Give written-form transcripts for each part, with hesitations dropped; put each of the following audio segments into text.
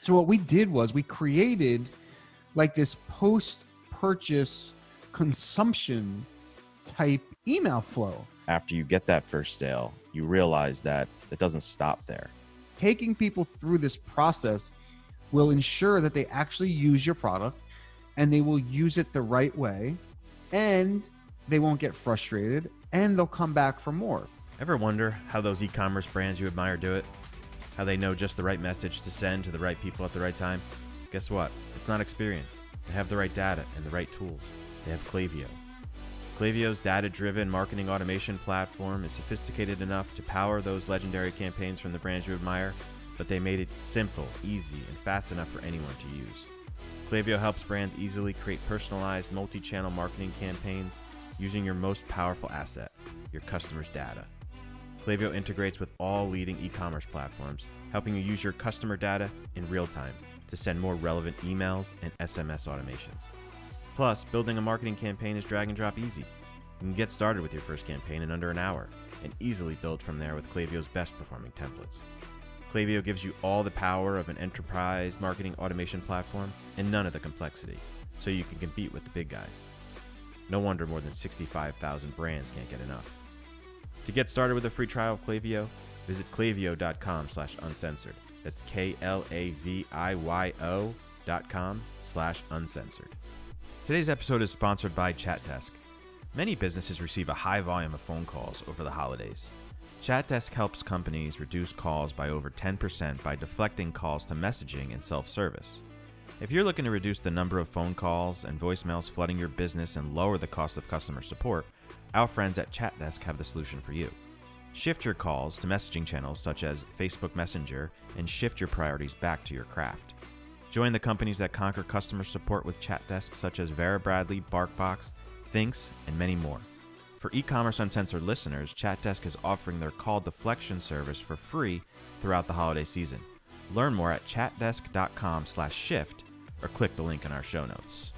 So what we did was we created like this post-purchase consumption type email flow. After you get that first sale, you realize that it doesn't stop there. Taking people through this process will ensure that they actually use your product and they will use it the right way, and they won't get frustrated, and they'll come back for more. Ever wonder how those e-commerce brands you admire do it? How they know just the right message to send to the right people at the right time? Guess what? It's not experience. They have the right data and the right tools. They have Klaviyo. Klaviyo's data-driven marketing automation platform is sophisticated enough to power those legendary campaigns from the brands you admire, but they made it simple, easy, and fast enough for anyone to use. Klaviyo helps brands easily create personalized multi-channel marketing campaigns using your most powerful asset, your customers' data. Klaviyo integrates with all leading e-commerce platforms, helping you use your customer data in real time to send more relevant emails and SMS automations. Plus, building a marketing campaign is drag and drop easy. You can get started with your first campaign in under an hour and easily build from there with Klaviyo's best performing templates. Klaviyo gives you all the power of an enterprise marketing automation platform and none of the complexity, so you can compete with the big guys. No wonder more than 65,000 brands can't get enough. To get started with a free trial of Klaviyo, visit klaviyo.com/uncensored. That's KLAVIYO.com/uncensored. Today's episode is sponsored by ChatDesk. Many businesses receive a high volume of phone calls over the holidays. ChatDesk helps companies reduce calls by over 10% by deflecting calls to messaging and self-service. If you're looking to reduce the number of phone calls and voicemails flooding your business and lower the cost of customer support, our friends at ChatDesk have the solution for you. Shift your calls to messaging channels such as Facebook Messenger and shift your priorities back to your craft. Join the companies that conquer customer support with ChatDesk such as Vera Bradley, BarkBox, Thinx, and many more. For e-commerce uncensored listeners, ChatDesk is offering their call deflection service for free throughout the holiday season. Learn more at chatdesk.com/shift or click the link in our show notes.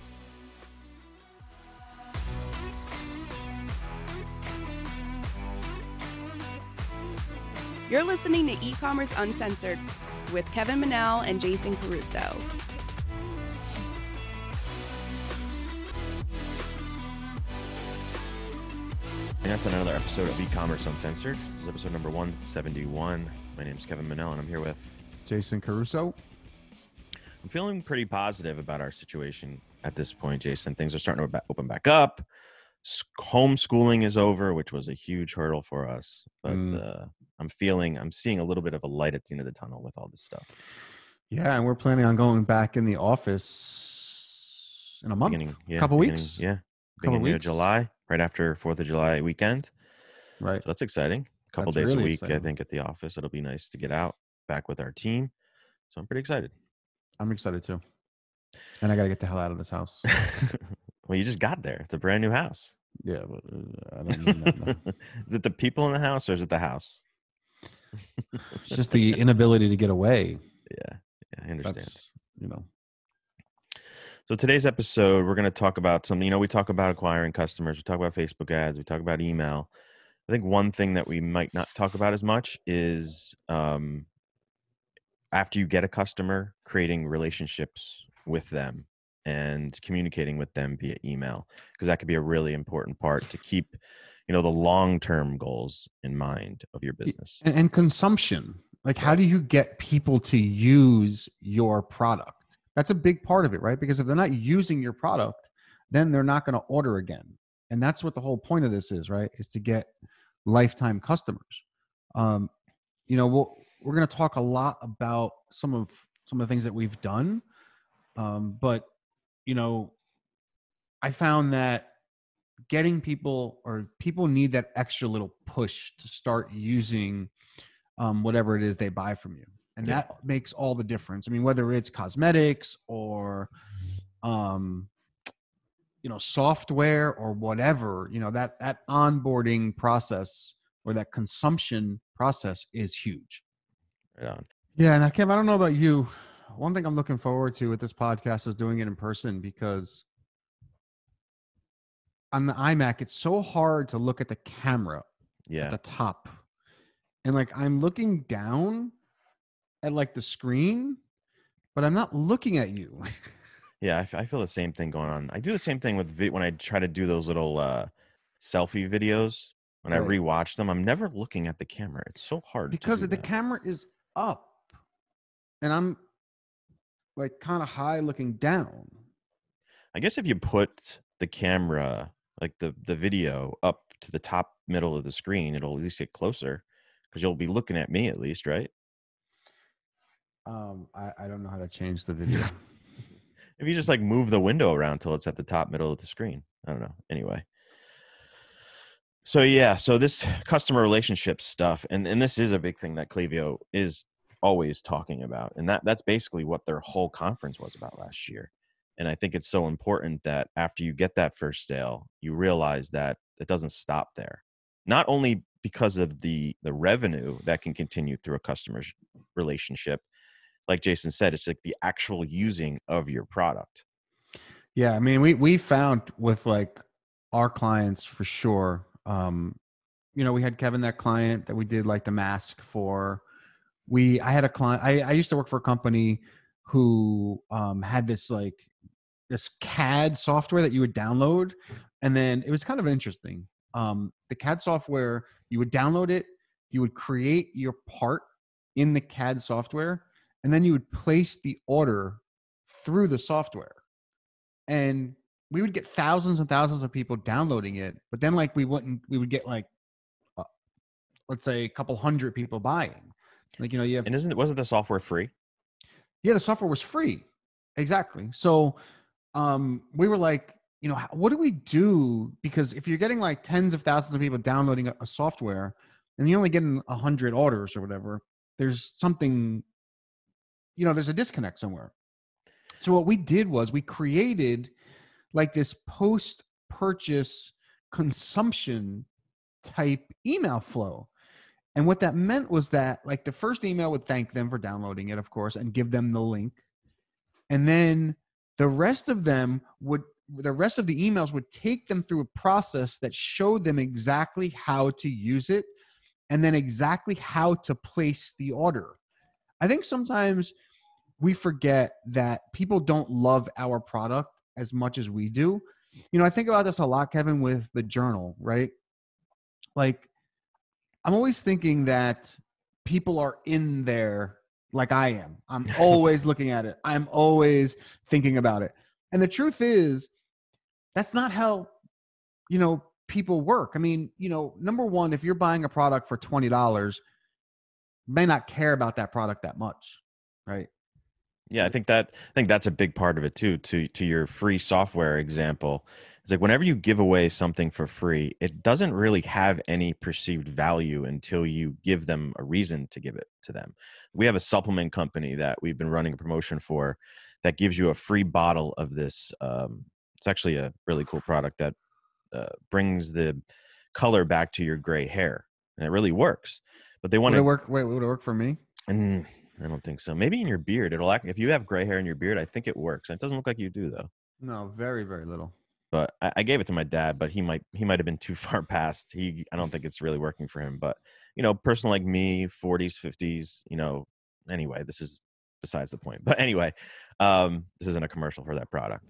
You're listening to E-commerce Uncensored with Kevin Manel and Jason Caruso. And that's another episode of E-commerce Uncensored. This is episode number 171. My name is Kevin Manel, and I'm here with Jason Caruso. I'm feeling pretty positive about our situation at this point, Jason. Things are starting to open back up. Homeschooling is over, which was a huge hurdle for us. But I'm seeing a little bit of a light at the end of the tunnel with all this stuff. Yeah, and we're planning on going back in the office in a month, couple weeks. Beginning of July, right after 4th of July weekend. Right. So that's exciting. A couple days really a week, exciting. I think, at the office. It'll be nice to get out back with our team. So I'm pretty excited. I'm excited too. And I got to get the hell out of this house. Well, you just got there. It's a brand new house. Yeah, but I don't mean that. No. Is it the people in the house or is it the house? It's just the inability to get away. Yeah, I understand. That's, So today's episode, we're going to talk about something. We talk about acquiring customers. We talk about Facebook ads. We talk about email. I think one thing that we might not talk about as much is after you get a customer, creating relationships with them and communicating with them via email, because that could be a really important part to keep, the long-term goals in mind of your business. And consumption. Like, how do you get people to use your product? That's a big part of it, right? Because if they're not using your product, then they're not going to order again. And that's what the whole point of this is, right? Is to get lifetime customers. We're going to talk a lot about some of the things that we've done. But I found that getting people need that extra little push to start using whatever it is they buy from you. And that makes all the difference. I mean, whether it's cosmetics or, software or whatever, that onboarding process or that consumption process is huge. Right on. Yeah. And Kev, I don't know about you. One thing I'm looking forward to with this podcast is doing it in person, because on the iMac, it's so hard to look at the camera at the top. And I'm looking down at the screen, but I'm not looking at you. Yeah, I feel the same thing going on. I do the same thing with when I try to do those little selfie videos. When I Right. rewatch them, I'm never looking at the camera. It's so hard Because to do the that. camera is up and I'm like kind of high looking down. I guess if you put the camera, like the video, up to the top middle of the screen, it'll at least get closer because you'll be looking at me at least, right? I don't know how to change the video. If you just like move the window around till it's at the top middle of the screen. I don't know. Anyway. So yeah, so this customer relationship stuff, and this is a big thing that Klaviyo is always talking about. And that's basically what their whole conference was about last year. And I think it's so important that after you get that first sale, you realize that it doesn't stop there. Not only because of the revenue that can continue through a customer's relationship, like Jason said, it's like the actual using of your product. Yeah, I mean, we found with like our clients for sure. You know, we had Kevin, that client that we did like the mask for. I had a client. I used to work for a company who had this like this CAD software that you would download, and then it was kind of interesting. The CAD software, you would download it, you would create your part in the CAD software, and then you would place the order through the software. And we would get thousands and thousands of people downloading it, but then like we would get like let's say a couple hundred people buying. Like, you know, you have, And wasn't the software free? yeah, the software was free. Exactly. So we were like, you know, what do we do? Because if you're getting like tens of thousands of people downloading a software and you're only getting 100 orders or whatever, there's something, you know, there's a disconnect somewhere. So what we did was we created like this post-purchase consumption type email flow. And what that meant was that like the first email would thank them for downloading it, of course, and give them the link. And then the rest of the emails would take them through a process that showed them exactly how to use it and then exactly how to place the order. I think sometimes we forget that people don't love our product as much as we do. You know, I think about this a lot, Kevin, with the journal, right? Like, I'm always thinking that people are in there like I am. I'm always looking at it. I'm always thinking about it. And the truth is, that's not how, you know, people work. I mean, you know, number one, if you're buying a product for $20, you may not care about that product that much, right? Yeah, I think that's a big part of it too. To your free software example, it's like whenever you give away something for free, it doesn't really have any perceived value until you give them a reason to give it to them. We have a supplement company that we've been running a promotion for that gives you a free bottle of this. It's actually a really cool product that brings the color back to your gray hair, and it really works. But they want Would it to work? Wait, would it work for me? and I don't think so. Maybe in your beard. It'll act if you have gray hair in your beard, I think it works. It doesn't look like you do though. No, very, very little. But I gave it to my dad, but he might have been too far past. I don't think it's really working for him. But you know, person like me, 40s, 50s, you know, anyway, this is besides the point. But anyway, this isn't a commercial for that product.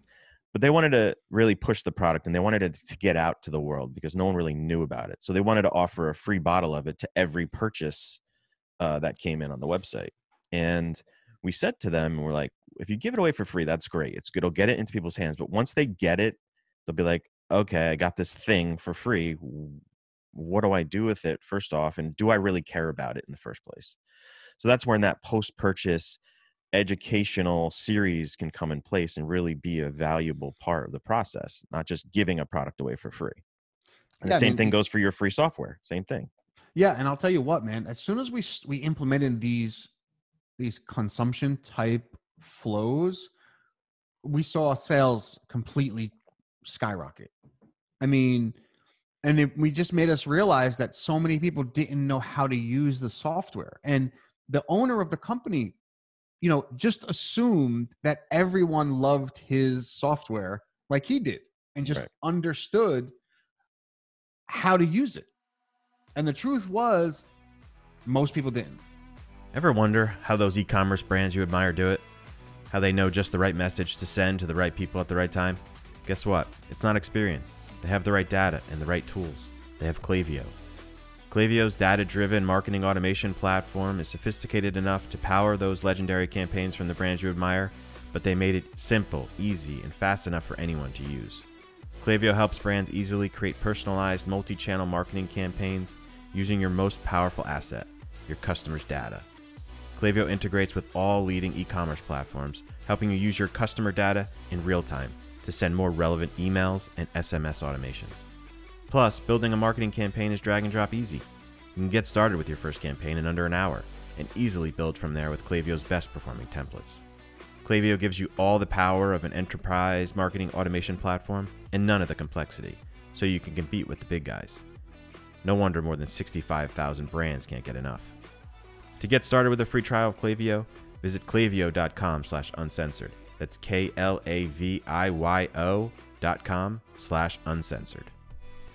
But they wanted to really push the product and they wanted it to get out to the world because no one really knew about it. So they wanted to offer a free bottle of it to every purchase that came in on the website. And we said to them, we're like, if you give it away for free, that's great. It's good. It'll get it into people's hands. But once they get it, they'll be like, okay, I got this thing for free. What do I do with it, first off? And do I really care about it in the first place? So that's when that post-purchase educational series can come in place and really be a valuable part of the process, not just giving a product away for free. And Yeah, the same thing goes for your free software. Same thing. Yeah, and I'll tell you what, man. As soon as we implemented these consumption type flows, we saw sales completely skyrocket. I mean, and we just made us realize that so many people didn't know how to use the software, and the owner of the company, you know, just assumed that everyone loved his software like he did, and just understood how to use it. And the truth was, most people didn't. Ever wonder how those e-commerce brands you admire do it? How they know just the right message to send to the right people at the right time? Guess what? It's not experience. They have the right data and the right tools. They have Klaviyo. Klaviyo's data-driven marketing automation platform is sophisticated enough to power those legendary campaigns from the brands you admire, but they made it simple, easy, and fast enough for anyone to use. Klaviyo helps brands easily create personalized multi-channel marketing campaigns using your most powerful asset, your customers' data. Klaviyo integrates with all leading e-commerce platforms, helping you use your customer data in real time to send more relevant emails and SMS automations. Plus, building a marketing campaign is drag and drop easy. You can get started with your first campaign in under an hour and easily build from there with Klaviyo's best performing templates. Klaviyo gives you all the power of an enterprise marketing automation platform and none of the complexity, so you can compete with the big guys. No wonder more than 65,000 brands can't get enough. To get started with a free trial of Klaviyo, visit klaviyo.com/uncensored. That's KLAVIYO.com/uncensored.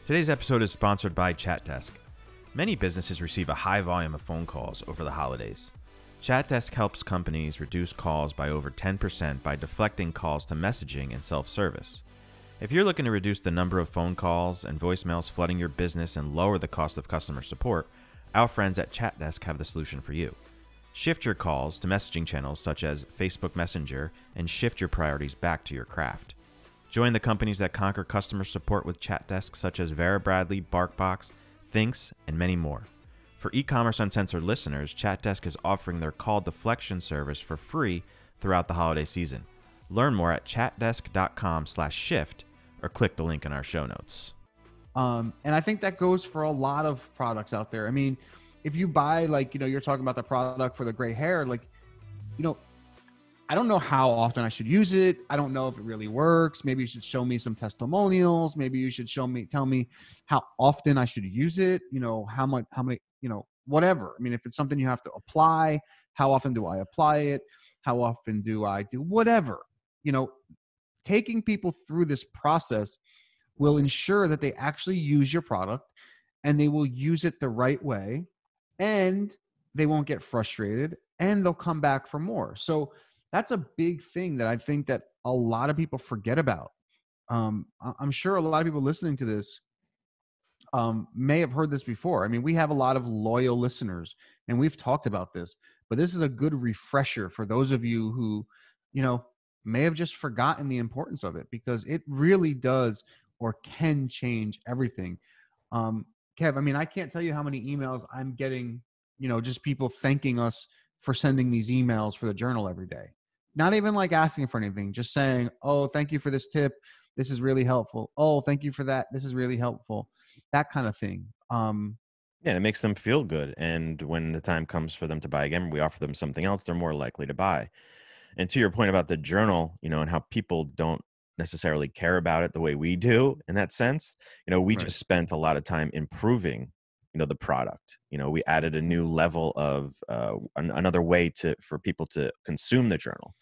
Today's episode is sponsored by ChatDesk. Many businesses receive a high volume of phone calls over the holidays. ChatDesk helps companies reduce calls by over 10% by deflecting calls to messaging and self-service. If you're looking to reduce the number of phone calls and voicemails flooding your business and lower the cost of customer support, our friends at ChatDesk have the solution for you. Shift your calls to messaging channels such as Facebook Messenger and shift your priorities back to your craft. Join the companies that conquer customer support with ChatDesk such as Vera Bradley, BarkBox, Thinx, and many more. For e-commerce uncensored listeners, ChatDesk is offering their call deflection service for free throughout the holiday season. Learn more at chatdesk.com/shift or click the link in our show notes. And I think that goes for a lot of products out there. I mean, if you buy, like, you're talking about the product for the gray hair, like, I don't know how often I should use it. I don't know if it really works. Maybe you should show me some testimonials. Maybe you should tell me how often I should use it. How many, whatever. I mean, if it's something you have to apply, how often do I apply it? How often do I do whatever? Taking people through this process will ensure that they actually use your product and they will use it the right way and they won't get frustrated and they'll come back for more. So that's a big thing that I think that a lot of people forget about. I'm sure a lot of people listening to this may have heard this before. I mean, we have a lot of loyal listeners and we've talked about this, but this is a good refresher for those of you who, may have just forgotten the importance of it, because it really does or can change everything. Kev, I mean, I can't tell you how many emails I'm getting, just people thanking us for sending these emails for the journal every day. Not even like asking for anything, just saying, oh, thank you for this tip. This is really helpful. Oh, thank you for that. This is really helpful. That kind of thing. Yeah, it makes them feel good. And when the time comes for them to buy again, we offer them something else, they're more likely to buy. And to your point about the journal, and how people don't necessarily care about it the way we do in that sense, we Right. just spent a lot of time improving, the product. We added a new level of another way for people to consume the journal.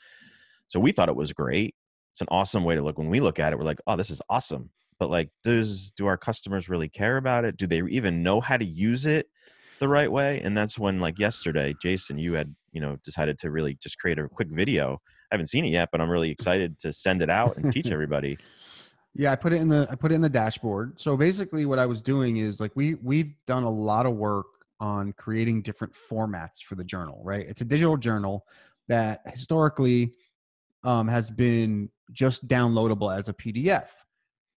So we thought it was great. It's an awesome way to look. When we look at it, we're like, oh, this is awesome. But like, do our customers really care about it? Do they even know how to use it the right way? And that's when, like yesterday, Jason, you had, decided to really just create a quick video. I haven't seen it yet, but I'm really excited to send it out and teach everybody. Yeah, I put it in the dashboard. So basically what I was doing is, like, we've done a lot of work on creating different formats for the journal, right? It's a digital journal that historically has been just downloadable as a PDF.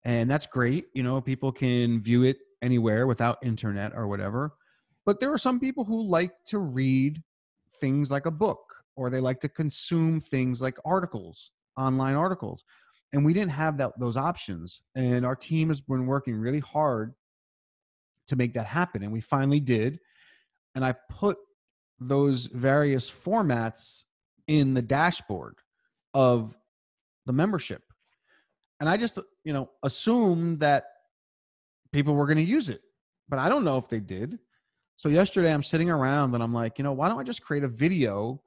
And that's great. People can view it anywhere without internet or whatever. But there are some people who like to read things like a book, or they like to consume things like articles, online articles. And we didn't have those options. And our team has been working really hard to make that happen. And we finally did. And I put those various formats in the dashboard of the membership. And I just, assumed that people were going to use it, but I don't know if they did. So yesterday I'm sitting around and I'm like, why don't I just create a video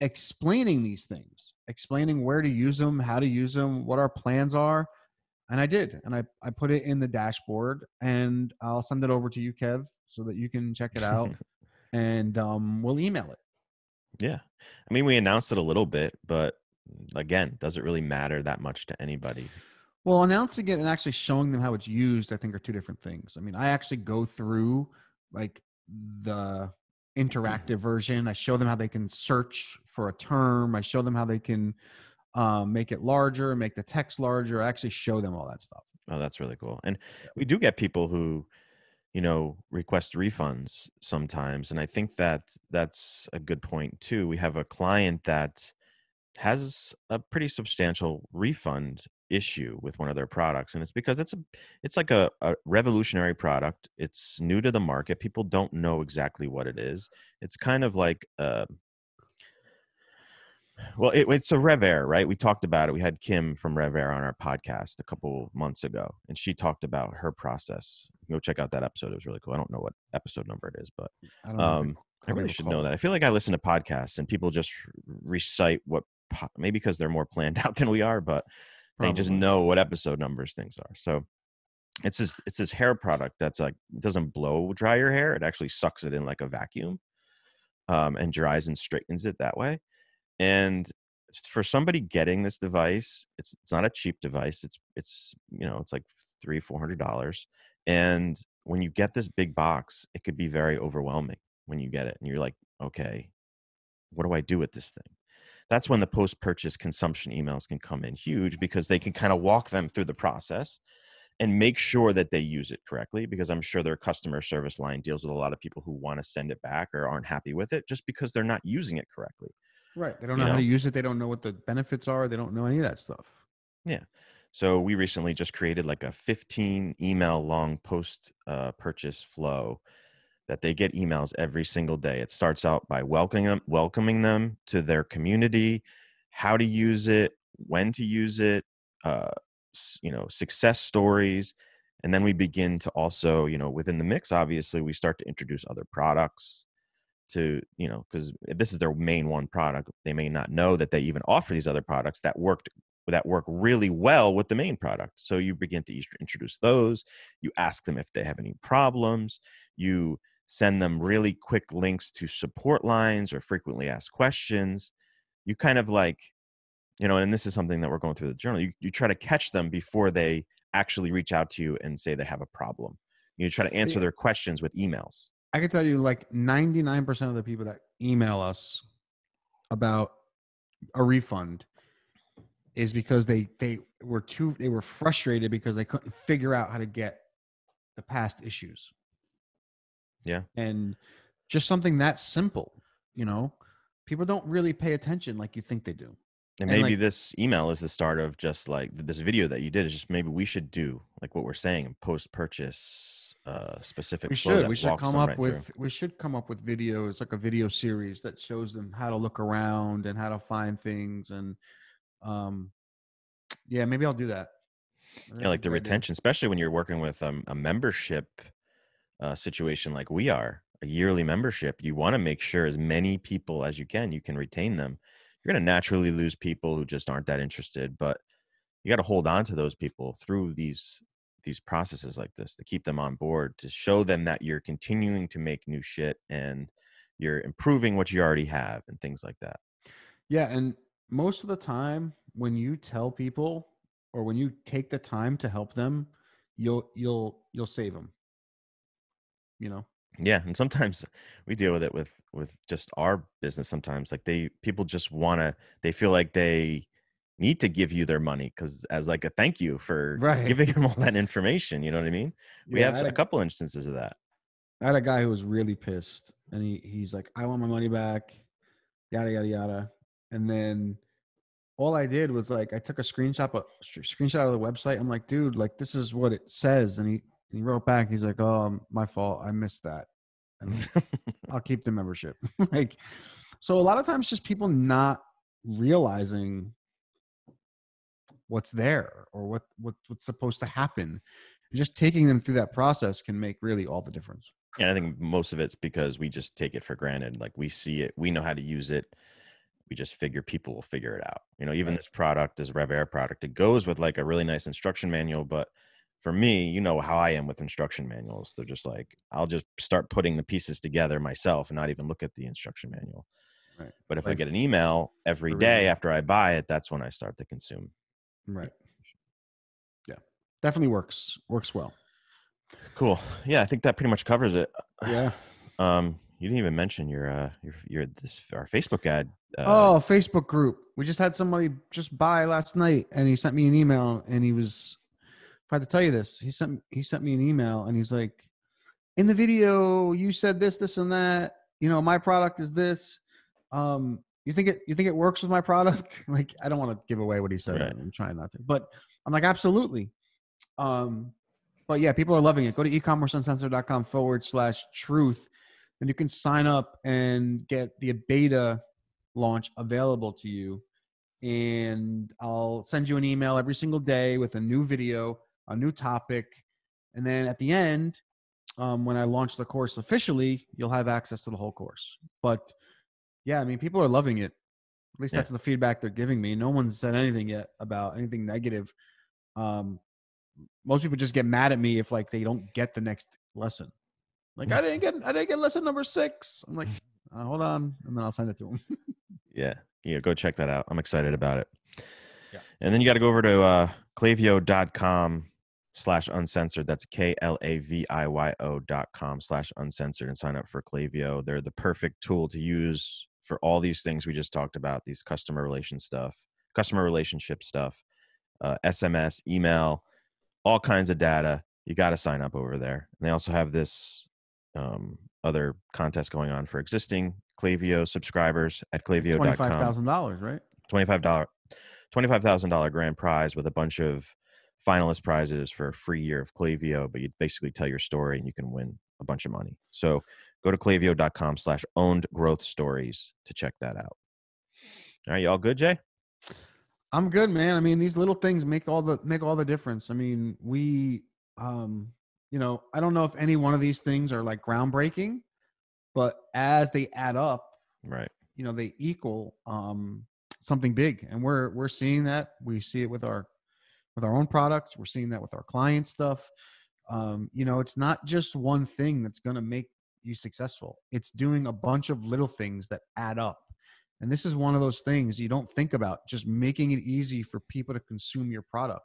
explaining these things, explaining where to use them, how to use them, what our plans are. And I did. And I put it in the dashboard, and I'll send it over to you, Kev, so that you can check it out and we'll email it. Yeah. I mean, we announced it a little bit, but again, does it really matter that much to anybody? Well, announcing it and actually showing them how it's used, I think, are two different things. I mean, I actually go through like the interactive version. I show them how they can search for a term. I show them how they can make it larger, make the text larger. I actually show them all that stuff. Oh, that's really cool. And we do get people who, request refunds sometimes. And I think that that's a good point too. We have a client that has a pretty substantial refund issue with one of their products, and it's because it's like a revolutionary product. It's new to the market. People don't know exactly what it is. It's kind of like well, it's a Rev Air, right? We talked about it. We had Kim from Rev Air on our podcast a couple months ago, and she talked about her process. Go check out that episode. It was really cool. I don't know what episode number it is, but I don't I really should know that. I feel like I listen to podcasts and people just recite what, maybe because they're more planned out than we are, but they just know what episode numbers things are. So it's this hair product that's like, it doesn't blow dry your hair. It actually sucks it in like a vacuum, and dries and straightens it that way. And for somebody getting this device, it's not a cheap device. It's like $300-$400. And when you get this big box, it could be very overwhelming when you get it. And you're like, okay, what do I do with this thing? That's when the post-purchase consumption emails can come in huge, because they can kind of walk them through the process and make sure that they use it correctly, because I'm sure their customer service line deals with a lot of people who want to send it back or aren't happy with it just because they're not using it correctly. Right. They don't know how to use it. They don't know what the benefits are. They don't know any of that stuff. Yeah. So we recently just created like a 15 email long post purchase flow that they get emails every single day. It starts out by welcoming them to their community, how to use it, when to use it, success stories. And then we begin to also, within the mix, obviously, we start to introduce other products to, because this is their main one product. They may not know that they even offer these other products that work really well with the main product. So you begin to introduce those. You ask them if they have any problems. You send them really quick links to support lines or frequently asked questions. You kind of like, and this is something that we're going through the journal. You try to catch them before they actually reach out to you and say they have a problem. You try to answer their questions with emails. I can tell you like 99% of the people that email us about a refund is because they were frustrated because they couldn't figure out how to get the past issues. Yeah. And just something that simple, people don't really pay attention like you think they do. And maybe this email is the start of just like this video that you did, is just maybe we should do like what we're saying, post-purchase specific. We should come up with videos, like a video series that shows them how to look around and how to find things. And maybe I'll do that. Yeah, like the retention, especially when you're working with a membership situation like we are, a yearly membership. You want to make sure as many people as you can retain them. You're going to naturally lose people who just aren't that interested, but you got to hold on to those people through these processes like this to keep them on board, to show them that you're continuing to make new shit and you're improving what you already have and things like that. Yeah. And most of the time when you tell people, or when you take the time to help them, you'll save them, Yeah. And sometimes we deal with it with just our business. Sometimes like people just they feel like they need to give you their money because as like a thank you for giving them all that information. You know what I mean? We have a couple instances of that. I had a guy who was really pissed, and he's like, I want my money back, yada, yada, yada. And then all I did was like, I took a screenshot of the website. I'm like, dude, like this is what it says. And he wrote back. He's like, oh, my fault. I missed that. And I'll keep the membership. Like, so a lot of times just people not realizing what's there or what's supposed to happen. Just taking them through that process can make really all the difference. Yeah, I think most of it's because we just take it for granted. Like we see it, we know how to use it. We just figure people will figure it out. Even this product, this Rev Air product, it goes with like a really nice instruction manual. But for me, how I am with instruction manuals. They're just like, I'll just start putting the pieces together myself and not even look at the instruction manual. Right. But if I Like, get an email every for day reading. after I buy it, that's when I start to consume. Right. Yeah. Definitely works well. Cool. Yeah, I think that pretty much covers it. Yeah. You didn't even mention our Facebook ad. Oh, Facebook group. We just had somebody just buy last night, and he sent me an email, and he was. If I had to tell you this, he sent me an email, and he's like, "In the video, you said this, this, and that. You know, my product is this. You think it works with my product?" Like, I don't want to give away what he said. Right. I'm trying not to, but I'm like, absolutely. But yeah, people are loving it. Go to ecommerceuncensored.com/truth, and you can sign up and get the beta launch available to you. And I'll send you an email every single day with a new video, a new topic. And then at the end, when I launch the course officially, you'll have access to the whole course. But yeah, I mean, people are loving it. At least that's the feedback they're giving me. No one's said anything yet about anything negative. Most people just get mad at me if like they don't get the next lesson. Like, I didn't get lesson number 6. I'm like, hold on, and then I'll send it to them. Yeah, go check that out. I'm excited about it. Yeah. And then you got to go over to Klaviyo.com/uncensored. That's KLAVIYO.com/uncensored and sign up for Klaviyo. They're the perfect tool to use for all these things we just talked about, these customer relationship stuff, SMS, email, all kinds of data. You got to sign up over there. And they also have this other contest going on for existing Klaviyo subscribers at Klaviyo.com. $25,000, right? $25,000 grand prize with a bunch of finalist prizes for a free year of Klaviyo, but you basically tell your story and you can win a bunch of money. So go to Klaviyo.com/owned growth stories to check that out. All right, you all good, Jay? I'm good, man. I mean, these little things make all the difference. I mean, we, you know, I don't know if any one of these things are like groundbreaking, but as they add up, right, you know, they equal something big, and we're seeing that. We see it with our own products. We're seeing that with our client stuff. You know, it's not just one thing that's going to make you successful. It's doing a bunch of little things that add up. And this is one of those things you don't think about, just making it easy for people to consume your product.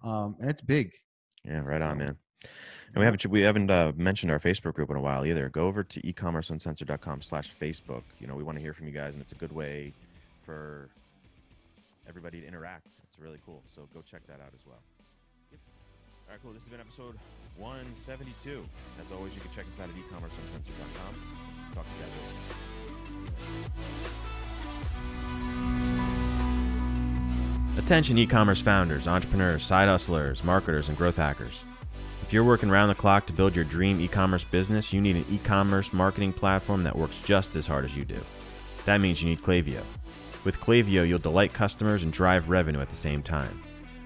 And it's big. Yeah, right on, man. And we haven't mentioned our Facebook group in a while either. Go over to ecommerceuncensored.com/Facebook. You know, we want to hear from you guys, and it's a good way for everybody to interact. It's really cool. So go check that out as well. All right, cool. This has been episode 172. As always, you can check us out at ecommerceuncensored.com. Talk to you guys later. Attention e-commerce founders, entrepreneurs, side hustlers, marketers, and growth hackers. If you're working around the clock to build your dream e-commerce business, you need an e-commerce marketing platform that works just as hard as you do. That means you need Klaviyo. With Klaviyo, you'll delight customers and drive revenue at the same time.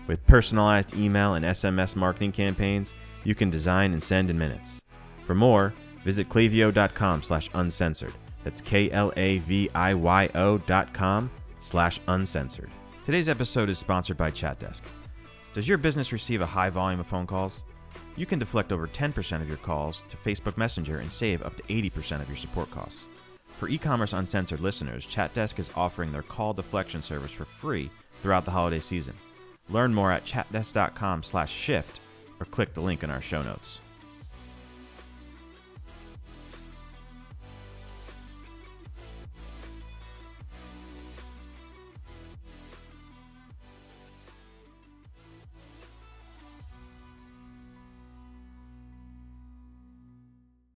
With personalized email and SMS marketing campaigns, you can design and send in minutes. For more, visit klaviyo.com/uncensored. That's KLAVIYO.com/uncensored. Today's episode is sponsored by ChatDesk. Does your business receive a high volume of phone calls? You can deflect over 10% of your calls to Facebook Messenger and save up to 80% of your support costs. For e-commerce uncensored listeners, ChatDesk is offering their call deflection service for free throughout the holiday season. Learn more at chatdesk.com/shift or click the link in our show notes.